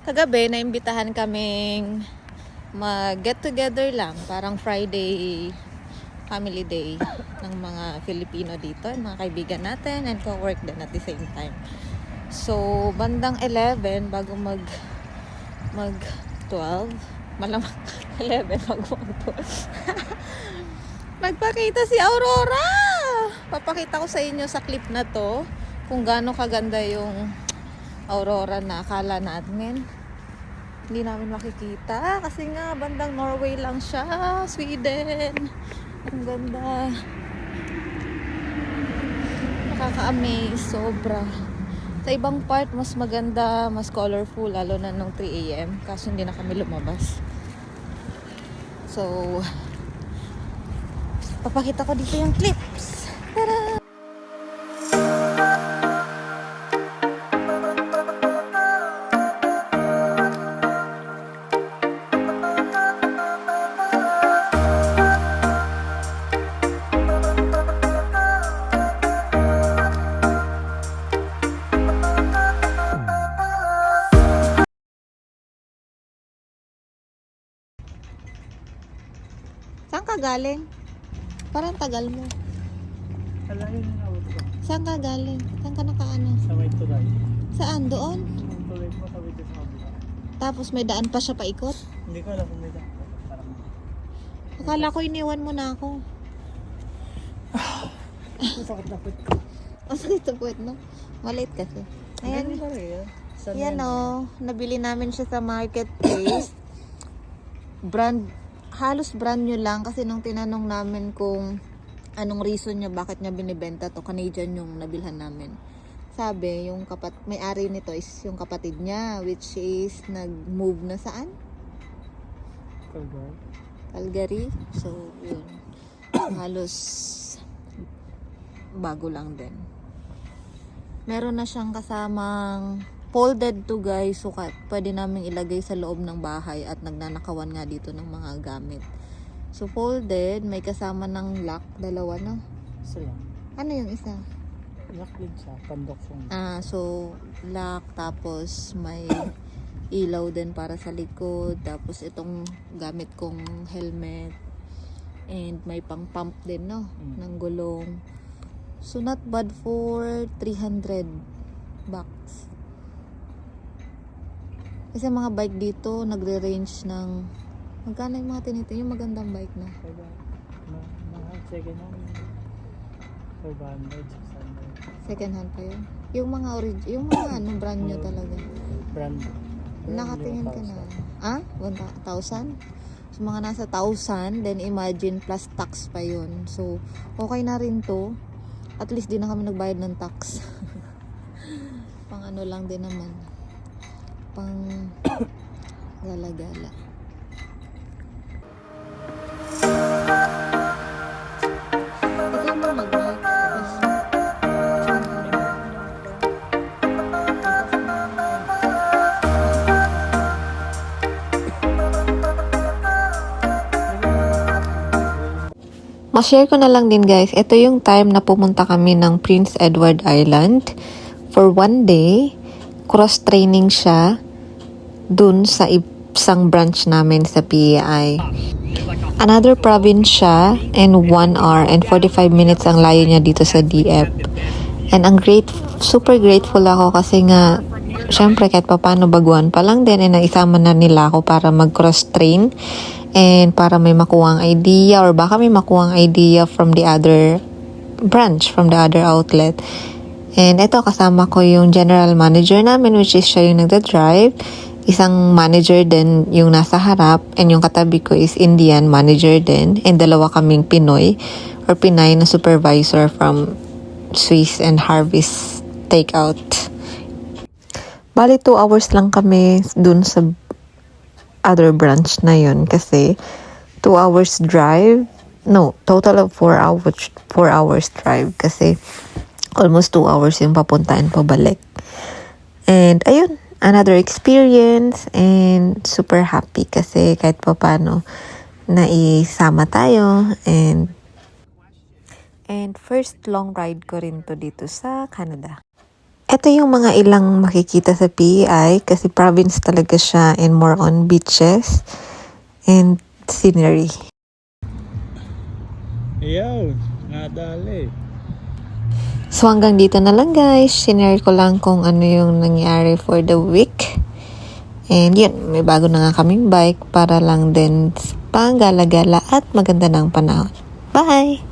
Kagabi, naimbitahan kaming mag-get together lang. Parang Friday family day ng mga Filipino dito. Mga kaibigan natin and co-work din at the same time. So, bandang 11 bago mag 12. Malamang 11 bago mag 12. Nagpakita si Aurora! Papakita ko sa inyo sa clip na to kung gaano kaganda yung Aurora na akala natin. Hindi namin makikita kasi nga bandang Norway lang siya, Sweden. Ang ganda. Nakaka-amaze, sobra. Sa ibang part, mas maganda, mas colorful, lalo na nung 3 AM. Kaso hindi na kami lumabas. So, papakita ko dito yung clips. Tara! Saan ka galing? Parang tagal mo. Kalahin na ako ito. Saan ka galing? Saan ka nakaano? Sa may tulay. Saan? Doon? Yung tulay po sa wito sa kabila. Tapos may daan pa siya paikot? Hindi ko alam kung may daan. Parang Akala ko iniwan mo na ako. masakit na put ko. Masakit sa puwet, no? Maliit kasi. Ayan. Ganun pa rin. Saan Yan o. Nabili namin siya sa marketplace. Halos brand new lang kasi nung tinanong namin kung anong reason niya bakit niya binibenta to, Canadian yung nabilhan namin. Sabi, yung may-ari nito is yung kapatid niya, which is nag-move na saan? Calgary. So, yun. Halos bago lang din. Meron na siyang kasamang folded to guys, so pwede namin ilagay sa loob ng bahay at nagnanakawan nga dito ng mga gamit. So folded, may kasama ng lock, dalawa na. Isa lang. Ano yung isa? Lock din siya. Pandok phone. So lock, tapos may ilaw din para sa likod, tapos itong gamit kong helmet, and may pang pump din, no? Ng gulong. So not bad for 300 bucks. Kasi mga bike dito, nagre-range ng magkano yung mga tinitin, yung magandang bike na. Mga second hand. 500, 600. Second hand pa yun. Yung mga yung mga brand new talaga. Brand. Nakatingin ka na. 1,000? So mga nasa 1,000, then imagine plus tax pa yun. So okay na rin to. At least di na kami nagbayad ng tax. Pang ano lang din naman. Pang gala-gala. Ikaw mo mag-bike. Ma-share ko na lang din guys, ito yung time na pumunta kami ng Prince Edward Island for one day. Cross-training siya dun sa isang branch namin sa PEI. Another province siya, and 1 hour and 45 minutes ang layo niya dito sa DF. And super grateful ako kasi nga, syempre kahit paano baguhan pa lang din, and naisama na nila ako para mag-cross-train and para may makuhang idea, or baka may makuhang idea from the other branch, from the other outlet. And ito, kasama ko yung general manager namin, which is siya yung nagda-drive. Isang manager din yung nasa harap, and yung katabi ko is Indian manager din. And dalawa kaming Pinoy or Pinay na supervisor from Swiss and Harvest Takeout. Bali 2 hours lang kami dun sa other branch na yun kasi 2 hours drive. No, total of 4 hours drive kasi almost 2 hours yung papunta and pabalik. And ayun, another experience, and super happy kasi kahit pa paano naisama tayo, and first long ride ko rin to dito sa Canada. Ito yung mga ilang makikita sa PEI kasi province talaga siya and more on beaches and scenery. Ayaw, nadali. So hanggang dito na lang guys, sinare ko lang kung ano yung nangyari for the week. And yun, may bago na nga kaming bike para lang din pang gala-gala at maganda ng panahon. Bye!